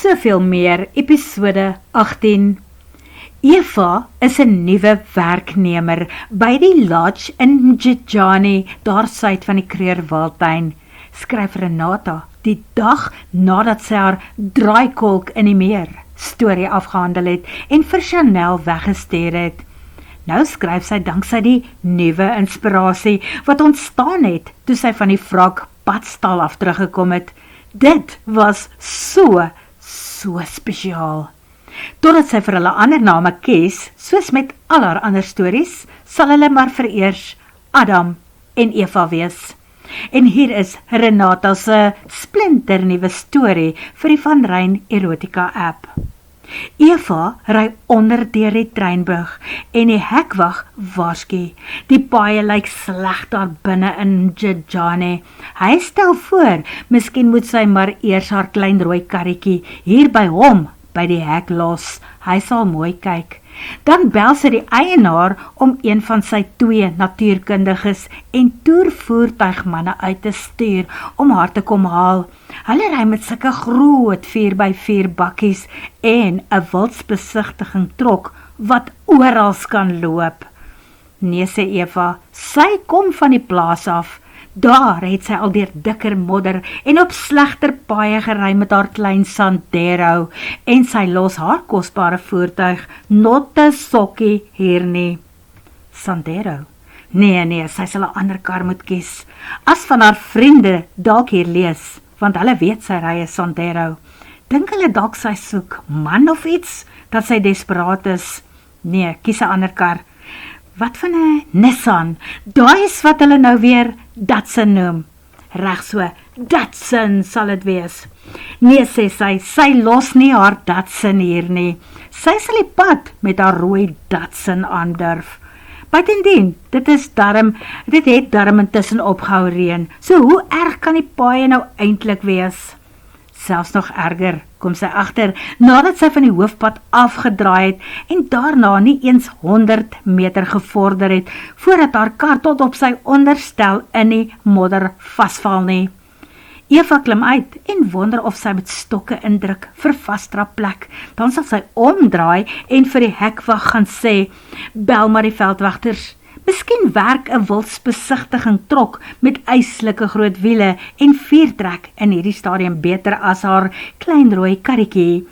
soveel meer, episode 18. Eva is 'n nuwe werknemer by die lodge in Mjidjani, daar suid van die Kreurwiltuin, skryf Renata die dag nadat sy haar draaikolk in die meer storie afgehandel het en vir Chanel weggestuur het. Nou skryf sy danksy die nuwe inspirasie wat ontstaan het toe sy van die wrak padstal af teruggekom het. Dit was so spesiaal. Totdat sy vir hulle ander name kies, soos met al haar ander stories, sal hulle maar vereers Adam en Eva wees. En hier is Renata se splinternuwe storie vir die Van Ryn Erotica app. Eva ry onder deur die treinbrug en die hekwag waarsku. Die paaie lyk sleg daar binne in Mjidjani. Hy stel voor, miskien moet sy maar eers haar klein rooi karretjie hier by hom by die hek los. Hy sal mooi kyk. Dan bel sy die eienaar om een van sy 2 natuurkundiges en toervoertuigmanne uit te stuur om haar te kom haal. Hulle ry met sulke groot 4x4 bakkies en 'n wildsbesigtiging trok wat oral kan loop. Nee, sê Eva, sy kom van die plaas af. Daar het sy al deur dikker modder en op slegter paaie gery met haar klein Sandero en sy los haar kosbare voertuig notte sokkie hier nie. Sandero? Nee, sy sal 'n ander kar moet kies. As van haar vriende dalk hier lees, want hulle weet sy ry 'n Sandero. Dink hulle dalk sy soek man of iets, dat sy desperaat is? Nee, kies 'n ander kar. Wat van 'n Nissan? Daai is wat hulle nou weer Datsun noem. Reg so, Datsun sal dit wees. Nee, sê sy los nie haar Datsun hier nie. Sy sal die pad met haar rooi Datsun aandurf. Buitendien, dit het darm intussen opgehou reën. So hoe erg kan die paaie nou eintlik wees? Selfs nog erger, kom sy agter, nadat sy van die hoofpad afgedraai het en daarna nie eens 100 meter gevorder het, voordat haar kar tot op sy onderstel in die modder vasval nie. Eva klim uit en wonder of sy met stokke indruk vir vasdrapplek. Dan sal sy omdraai en vir die hekwag gaan sê, bel maar die veldwagters. Miskien werk 'n wildsbesigtiging trok met yslike groot wiele en 4-trek in hierdie stadium beter as haar klein rooi karretjie.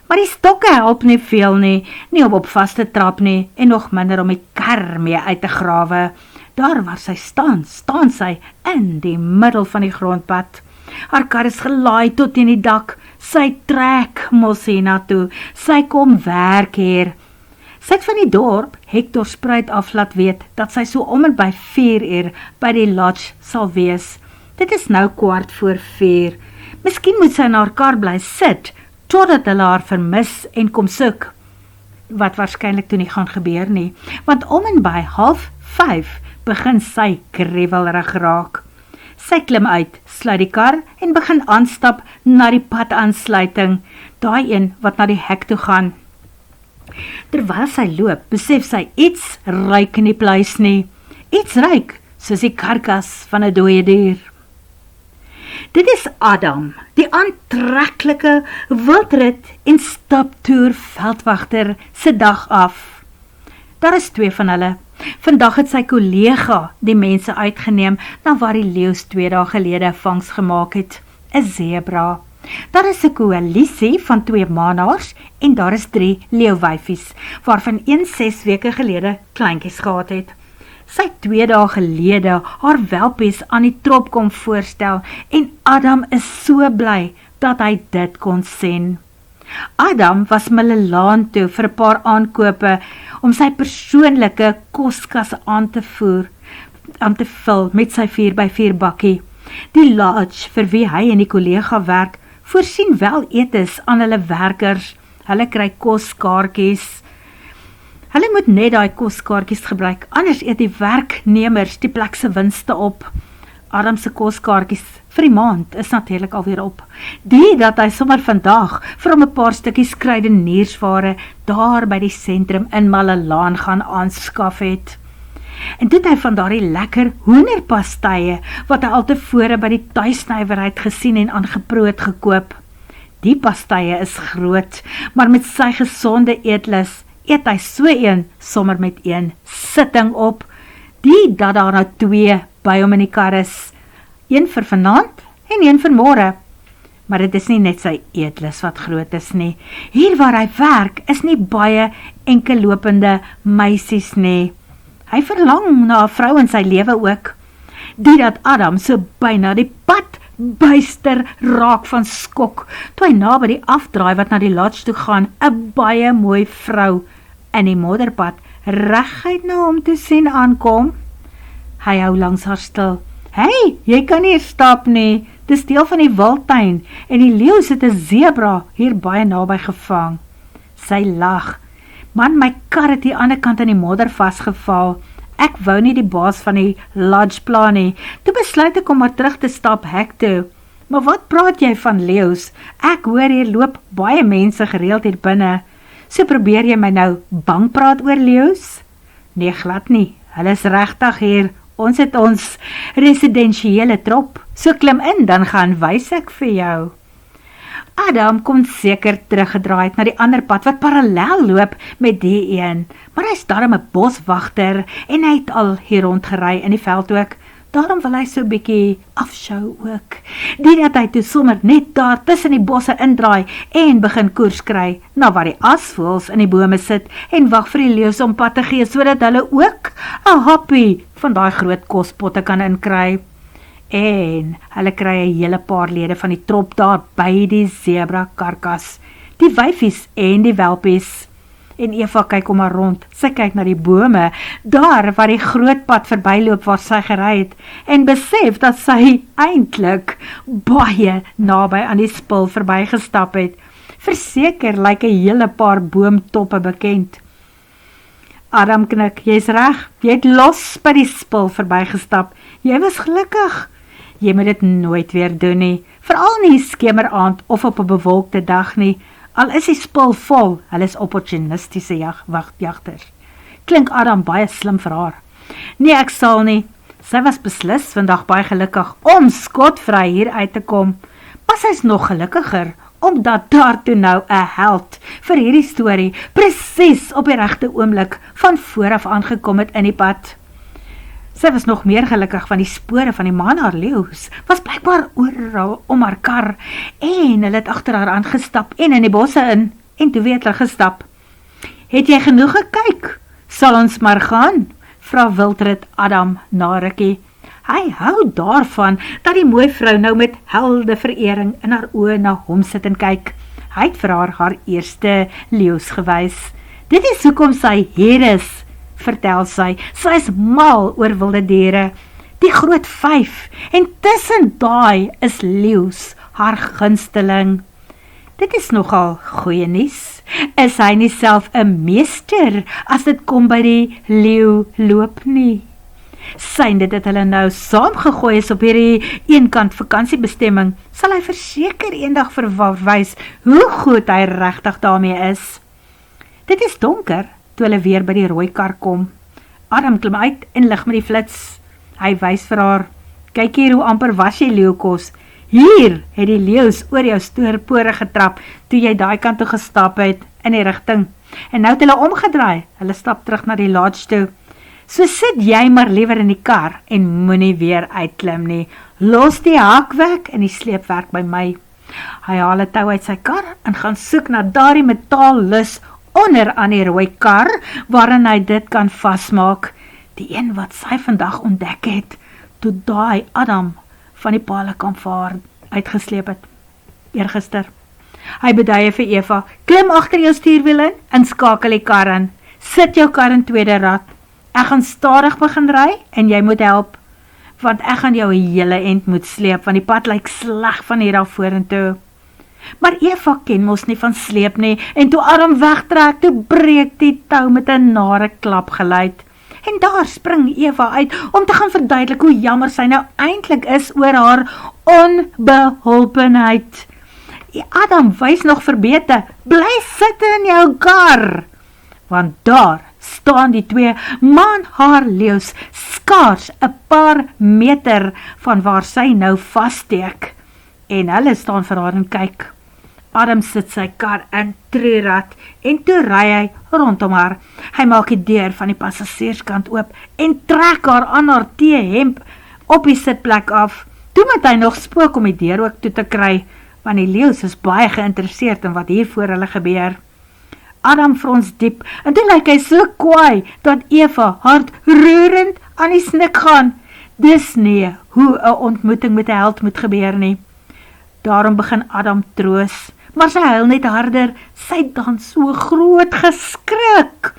Maar die stokke help nie veel nie om op vas te trap nie en nog minder om die kar mee uit te grawe. Daar waar sy staan sy in die middel van die grondpad. Haar kar is gelaai tot in die dak. Sy trek mos hiernatoe. Sy kom werk hier. Sy het van die dorp Hector Spruit af laat weet dat sy so om en by 4 uur by die lodge sal wees. Dit is nou 4:15. Miskien moet sy in haar kar bly sit totdat hulle haar vermis en kom soek. Wat waarskynlik toe nie gaan gebeur nie, want om en by 4:30 begin sy kriewelrig raak. Sy klim uit, sluit die kar en begin aanstap na die padaansluiting, daai een wat na die hek toe gaan. Terwyl sy loop, besef sy iets ruik in die pleis nie. Iets ruik, soos die karkas van 'n dooie dier. Dit is Adam, die aantreklike wildrit en staptoer veldwagter se dag af. Daar is 2 van hulle. Vandag het sy kollega die mense uitgeneem na waar die leeu's 2 dae gelede vangs gemaak het, 'n zebra. Daar is 'n koalisie van 2 manaars en daar is 3 leeuwyfies, waarvan een 6 weke gelede kleintjies gehad het. Sy 2 dae gelede haar welpies aan die trop kom voorstel en Adam is so bly dat hy dit kon sien. Adam was Milaan toe vir 'n paar aankope om sy persoonlike koskas aan te vul met sy 4x4 bakkie. Die lodge vir wie hy en die kollega werk, voorsien wel etes aan hulle werkers. Hulle kry koskaartjies. Hulle moet net daai koskaartjies gebruik, anders eet die werknemers die plek se winste op. Adam se koskaartjies vir die maand is natuurlik alweer op. Die dat hy sommer vandag vir hom 'n paar stukkies kruideniersware daar by die sentrum in Malelaan gaan aanskaf het. En toe het hy van daardie lekker hoenderpastye wat hy altevore by die tuisnywerheid gesien en aangeproot gekoop. Die pastye is groot, maar met sy gesonde eetlus eet hy so een sommer met een sitting op. Die dat daar nou 2 by hom in die kar is, een vir vanaand en een vir môre. Maar dit is nie net sy eetlus wat groot is nie. Hier waar hy werk is nie baie enkellopende meisies nie. Hy verlang na 'n vrou in sy lewe ook. Die dat Adam so byna die pad buister raak van skok, toe hy na by die afdraai wat na die lodge toe gaan, 'n baie mooi vrou in die modderpad reguit na hom toe sien aankom. Hy hou langs haar stil. Hey, jy kan nie stap nie, dis deel van die wildtuin, en die leeu het 'n zebra hier baie naby gevang. Sy lag. Man, my kar het die ander kant in die modder vasgeval. Ek wou nie die baas van die lodge pla nie. Toe besluit ek om maar terug te stap hek toe. Maar wat praat jy van leeu's? Ek hoor hier loop baie mense gereeld hier binne. So probeer jy my nou bang praat oor leeu's? Nee, glad nie. Hulle is regtig hier. Ons het ons residensiële trop. So klim in, dan gaan wys ek vir jou. Adam kom seker teruggedraai na die ander pad wat parallel loop met die een, maar hy is daarom 'n boswagter en hy het al hier rondgery in die veld ook. Daarom wil hy so 'n bietjie afsjou ook. Die dat hy toe sommer net daar tussen die bosse indraai en begin koers kry, na waar die asvoëls in die bome sit en wag vir die leeu's om pad te gee, sodat hulle ook 'n happie van daai groot kospotte kan inkry. En hulle kry 'n hele paar lede van die trop daar by die zebra karkas, die wyfies en die welpies. En Eva kyk om haar rond, sy kyk na die bome, daar waar die groot pad verbyloop waar sy gery het, en besef dat sy eintlik baie naby aan die spul verbygestap het. Verseker lyk 'n hele paar boomtoppe bekend. Adam knik, jy's reg, jy het los by die spul verbygestap, jy was gelukkig. Jy moet dit nooit weer doen nie, veral nie skemeraand of op 'n bewolkte dag nie, al is die spul vol, hulle is opportunistiese jagters. Klink Adam baie slim vir haar. Nee, ek sal nie, sy was beslis vandag baie gelukkig om skotvry hier uit te kom, maar sy is nog gelukkiger, omdat daar toe nou 'n held vir hierdie storie presies op die regte oomblik van vooraf aangekom het in die pad. Sy was nog meer gelukkig van die spore van die man haar leeu's, was blykbaar oral om haar kar, en hulle het agter haar aangestap en in die bosse in, en toe weer teruggestap. Het jy genoeg gekyk? Sal ons maar gaan? Vra Wildred Adam na rukkie. Hy hou daarvan, dat die mooi vrou nou met helde verering in haar oë na hom sit en kyk. Hy het vir haar eerste leeu's gewys. Dit is hoekom sy hier is, vertel sy. Sy is mal oor wilde diere, die groot 5, en tussen daai is leeu's haar gunsteling. Dit is nogal goeie nuus. Is hy nie self 'n meester as dit kom by die leeu loop nie? Synde dit hulle nou saamgegooi is op hierdie eenkant vakansiebestemming, sal hy verseker eendag verwys hoe goed hy regtig daarmee is. Dit is donker, toe hulle weer by die rooi kar kom. Adam klim uit en lig met die flits. Hy wys vir haar, kyk hier hoe amper was jy leeukos. Hier het die leeu's oor jou stoorpore getrap, toe jy daai kant toe gestap het, in die rigting. En nou het hulle omgedraai, hulle stap terug na die lodge toe. So sit jy maar liewer in die kar, en moenie weer uitklim nie. Los die hak weg en die sleepwerk by my. Hy haal 'n tou uit sy kar, en gaan soek na daardie metaallus onder aan die rooi kar, waarin hy dit kan vasmaak. Die een wat sy vandag ontdek het, toe daai Adam van die Palekamp uitgesleep het, eergister. Hy beduie vir Eva, klim agter jou stuurwiel in, en skakel die kar in. Sit jou kar in tweede rad. Ek gaan stadig begin ry, en jy moet help, want ek gaan jou 'n hele end moet sleep, want die pad lyk sleg van hier af vorentoe. Maar Eva ken mos nie van sleep nie, en toe Adam wegtrek, toe breek die tou met 'n nare klapgeluid. En daar spring Eva uit, om te gaan verduidelik hoe jammer sy nou eintlik is oor haar onbeholpenheid. Adam wys nog verbete, bly sit in jou kar, want daar staan die 2 manhaarleeu's skaars 'n paar meter van waar sy nou vassteek, en hulle staan vir haar en kyk. Adam sit sy kar in treurad en toe ry hy rondom haar. Hy maak die deur van die passasierskant oop en trek haar aan haar T-hemp op die sitplek af. Toe moet hy nog spook om die deur ook toe te kry, want die leeu's is baie geïnteresseerd in wat hier voor hulle gebeur. Adam frons diep en toe lyk hy so kwaai dat Eva hartroerend aan die snik gaan. Dis nie hoe 'n ontmoeting met 'n held moet gebeur nie. Daarom begin Adam troos, maar sy huil net harder, sy dan so groot geskrik.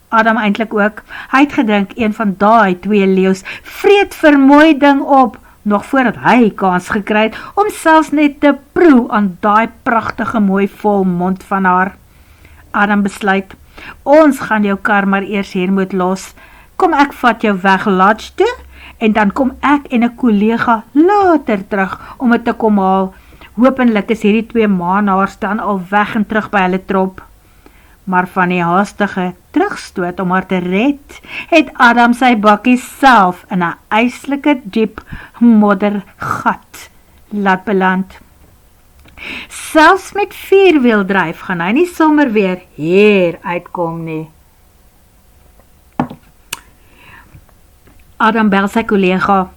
Adam eintlik ook, hy het gedink een van daai twee leeu's vreet vir mooi ding op, nog voordat hy kans gekry het om selfs net te proe aan daai pragtige mooi vol mond van haar. Adam besluit, ons gaan jou kar maar eers hier moet los, kom ek vat jou weg lodge toe, en dan kom ek en 'n kollega later terug om het te kom haal. Hopelik is hierdie twee maanaars dan al weg en terug by hulle trop. Maar van die haastige terugstoot om haar te red, het Adam sy bakkie self in 'n yslike diep moddergat laat beland. Selfs met vierwieldryf gaan hy nie sommer weer hier uitkom nie. Adam bel sy kollega,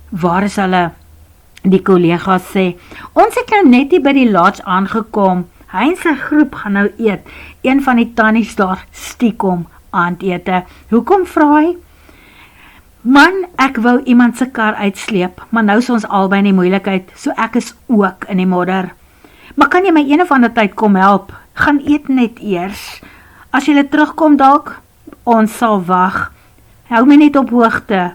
waar is hulle? Die kollega sê, ons het nou net hier by die lodge aangekom, hy en sy groep gaan nou eet, een van die tannies daar stiekom aandete. Hoekom vra hy? Man, ek wou iemand se kar uitsleep, maar nou is ons albei in die moeilikheid, so ek is ook in die modder. Maar kan jy my een of ander tyd kom help? Gaan eet net eers. As jy terugkom dalk, ons sal wag. Hou my net op hoogte.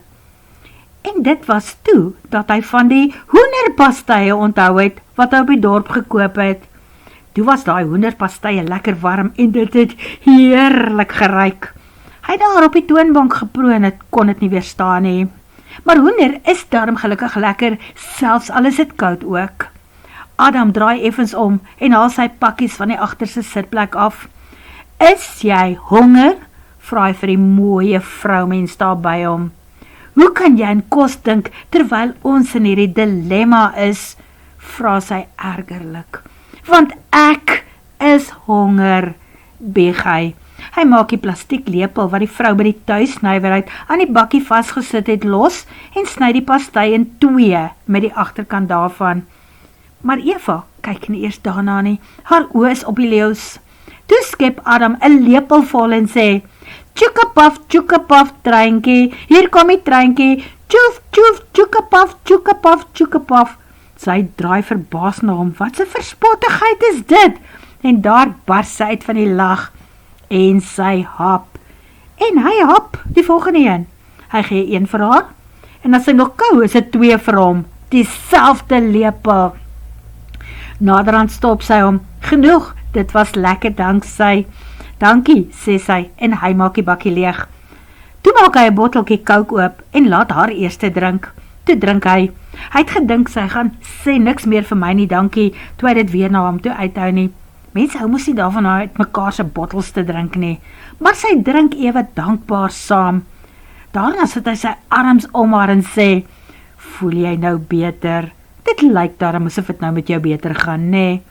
En dit was toe, dat hy van die hoenderpastye onthou het, wat hy op die dorp gekoop het. Toe was daai hoenderpastye lekker warm, en dit het heerlik geruik. Hy het daar op die toonbank geproe, en het kon dit nie weerstaan nie. Maar hoender is daarom gelukkig lekker, selfs al is dit koud ook. Adam draai effens om, en haal sy pakkies van die agterste sitplek af. Is jy honger? Vra hy vir die mooie vroumens daar by hom. Hoe kan jy aan kos dink, terwyl ons in hierdie dilemma is? Vra sy ergerlik. Want ek is honger, beeg hy. Hy maak die plastiek lepel wat die vrou by die tuisnywerheid aan die bakkie vasgesit het los en sny die pastei in twee met die agterkant daarvan. Maar Eva kyk nie eers daarna nie, haar oë is op die leeu's. Toe skep Adam 'n lepel vol en sê, tjoekapaf, treintjie, hier kom die treintjie, tjoef, tjoef, tjoekapaf. Sy draai verbaas na hom, wat 'n verspottigheid is dit? En daar bars sy uit van die lag, en sy hap. En hy hap die volgende een. Hy gee een vir haar, en as sy nog kou, is dit twee vir hom, dieselfde lepel. Naderhand stop sy hom, genoeg, dit was lekker danksy. Dankie, sê sy, en hy maak die bakkie leeg. Toe maak hy 'n botteltjie Coke oop, en laat haar eerste drink. Toe drink hy. Hy het gedink sy gaan sê niks meer vir my nie, dankie, toe hy dit weer na hom toe uithou nie. Mense hou mos nie daarvan uit mekaar se bottels te drink nie, maar sy drink ewe dankbaar saam. Daarna sit hy sy arms om haar en sê, voel jy nou beter? Dit lyk daarom asof dit nou met jou beter gaan, nee.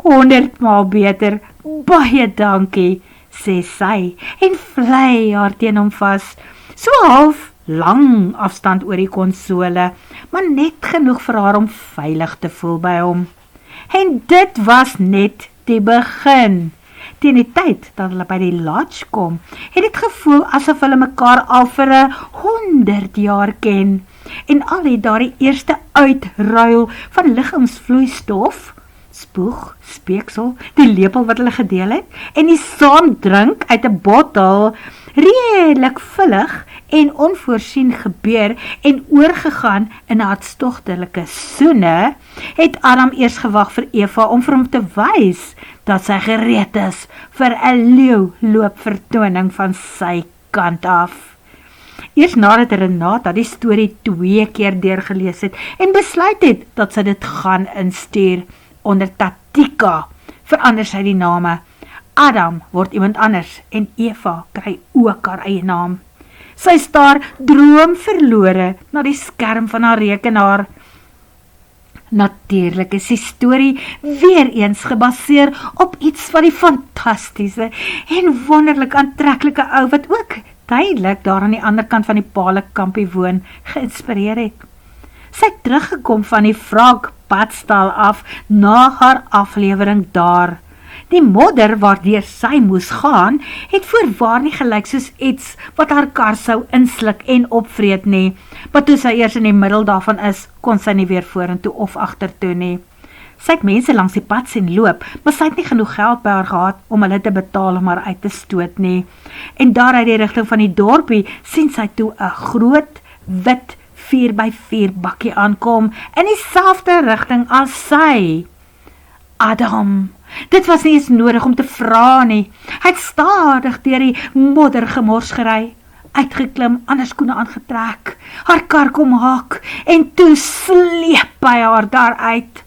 100 maal beter, baie dankie, sê sy, en vlei haar teen hom vas, so half lang afstand oor die konsole, maar net genoeg vir haar om veilig te voel by hom. En dit was net die begin. Teen die tyd dat hulle by die lodge kom, het dit gevoel asof hulle mekaar al vir 100 jaar ken, en al het daar die eerste uitruil van liggaamsvloeistof, spoeg, speeksel, die lepel wat hulle gedeel het, en die saamdrink uit 'n bottel, redelik vullig en onvoorsien gebeur en oorgegaan in 'n hartstogtelike soene, het Adam eers gewag vir Eva om vir hom te wys dat sy gereed is vir 'n leeuloopvertoning van sy kant af. Eers nadat Renata die storie 2 keer deurgelees het en besluit het dat sy dit gaan instuur onder Tatika, verander sy die name. Adam word iemand anders en Eva kry ook haar eie naam. Sy staar droomverlore na die skerm van haar rekenaar. Natuurlijk is die storie weer eens gebaseer op iets van die fantastiese en wonderlik aantreklike ou wat ook tydelik daar aan die ander kant van die Palekampie woon geïnspireer het. Sy het teruggekom van die Vragpadstal af na haar aflewering daar. Die modder waardeur sy moes gaan, het voorwaar nie gelyk soos iets wat haar kar sou insluk en opvreet nie, maar toe sy eers in die middel daarvan is, kon sy nie weer vorentoe of agtertoe nie. Sy het mense langs die pad sien loop, maar sy het nie genoeg geld by haar gehad om hulle te betaal om haar uit te stoot nie. En daar uit die rigting van die dorpie sien sy toe 'n groot, wit 4x4 bakkie aankom in dieselfde rigting as sy. Adam, dit was nie eens nodig om te vra nie. Hy het stadig deur die moddergemors gery, uitgeklim, ander skoene aangetrek, haar kar kom haak en toe sleep hy haar daaruit.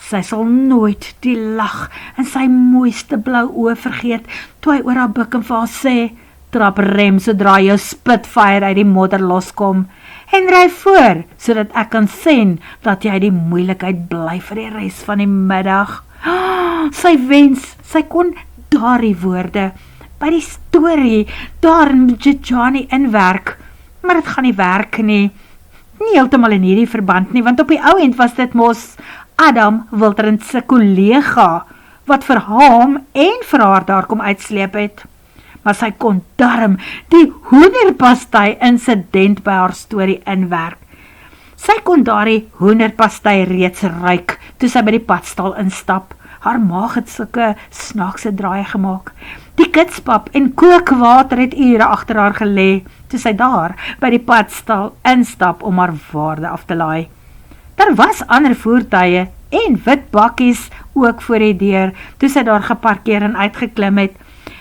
Sy sal nooit die lag in sy mooiste blou oë vergeet, toe hy oor haar buk en vir haar sê, trap rem sodra jou Spitfire uit die modder loskom, en ry voor, sodat ek kan sien dat jy die moeilikheid bly vir die res van die middag. Sy wens, sy kon daardie woorde by die storie daar in Mjidjani inwerk, maar dit gaan nie werk nie. Nie heeltemal in hierdie verband nie, want op die ou end was dit mos Adam Wilterend se kollega, wat vir hom en vir haar daar kom uitsleep het. Maar sy kon darm die hoenderpastei insident by haar storie inwerk. Sy kon daardie hoenderpastei reeds ruik, toe sy by die padstal instap. Haar maag het sulke snaakse draaie gemaak. Die kitspap en kookwater het ure agter haar gelê, toe sy daar by die padstal instap om haar waarde af te laai. Daar was ander voertuie en wit bakkies ook voor die deur, toe sy daar geparkeer en uitgeklim het.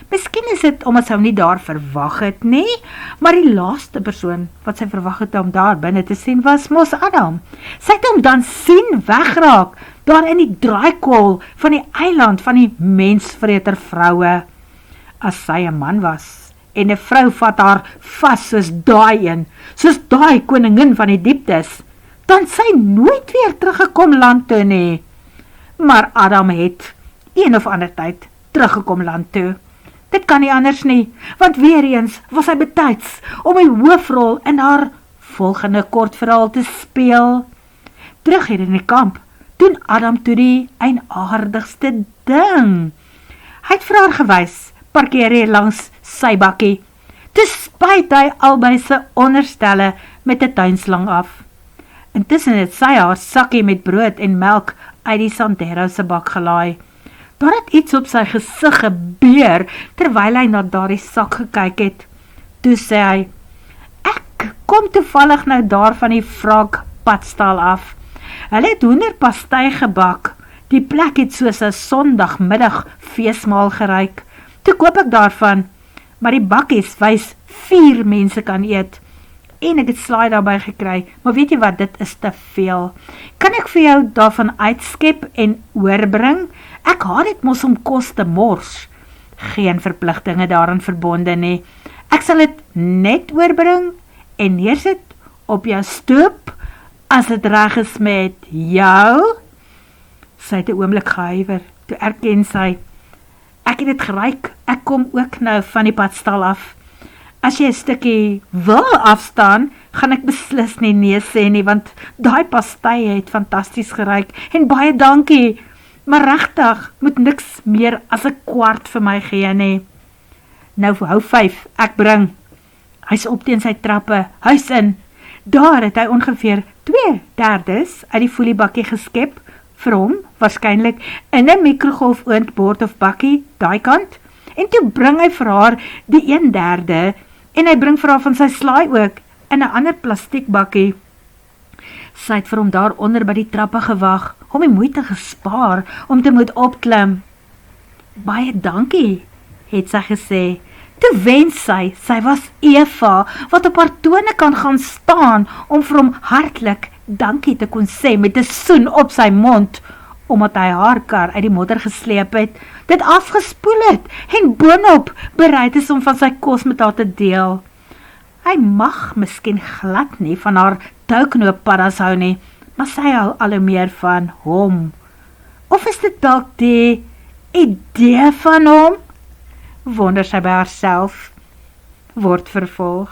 Miskien is dit omdat sy hom nie daar verwag het nie, maar die laaste persoon wat sy verwag het om daar binne te sien was mos Adam. Sy het hom dan sien wegraak, daar in die draaikol van die eiland van die mensvreter vroue. As sy 'n man was, en 'n vrou vat haar vas soos daai koningin van die dieptes, dan sy nooit weer teruggekom land toe nie. Maar Adam het, een of ander tyd, teruggekom land toe. Dit kan nie anders nie, want weer eens was hy betyds om die hoofrol in haar volgende kortverhaal te speel. Terug hier in die kamp, doen Adam toe die eienaardigste ding. Hy het vir haar gewys, parkeer hier langs sy bakkie. Toe spuit hy albei se onderstelle met 'n tuinslang af. Intussen het sy haar sakkie met brood en melk uit die Sandero se bak gelaai. Daar het iets op sy gesig gebeur, terwyl hy na daardie sak gekyk het. Toe sê hy, ek kom toevallig nou daar van die Vragpadstal af. Hulle het hoenderpastei gebak. Die plek het soos 'n Sondagmiddag feesmaal geryk. Toe koop ek daarvan, maar die bakkies wys 4 mense kan eet. En ek het slaai daarby gekry, maar weet jy wat, dit is te veel. Kan ek vir jou daarvan uitskep en oorbring? Ek haat dit mos om kos te mors. Geen verpligtinge daaraan verbonde nie. Ek sal dit net oorbring en neersit op jou stoep, as dit reg is met jou. Sy het 'n oomblik gehuiwer, toe erken sy, ek het dit geryk, ek kom ook nou van die padstal af. As jy 'n stukkie wil afstaan, gaan ek beslis nie nee sê nie, want daai pastei het fantasties geryk, en baie dankie, maar regtig, moet niks meer as 'n kwart vir my gee nie. Nou hou 5, ek bring. Hy's op teen sy trappe, huis in. Daar het hy ongeveer 2/3 uit die foliebakkie geskep, vir hom, waarskynlik in 'n mikrogolfoond of bakkie, daai kant, en toe bring hy vir haar die 1/3, en hy bring vir haar van sy slaai ook, in 'n ander plastiekbakkie. Sy het vir hom daar onder by die trappe gewag, om die moeite gespaar, om te moet opklim. Baie dankie, het sy gesê. Toe wens sy was Eva, wat op haar tone kan gaan staan, om vir hom hartlik dankie te kon sê, met 'n soen op sy mond, omdat hy haar kar uit die modder gesleep het, dit afgespoel het, en boonop bereid is om van sy kos met haar te deel. Hy mag miskien glad nie van haar touknooppaddas hou nie, maar sy hou al hoe meer van hom. Of is dit dalk die idee van hom? Wonder sy by haarself, word vervolg.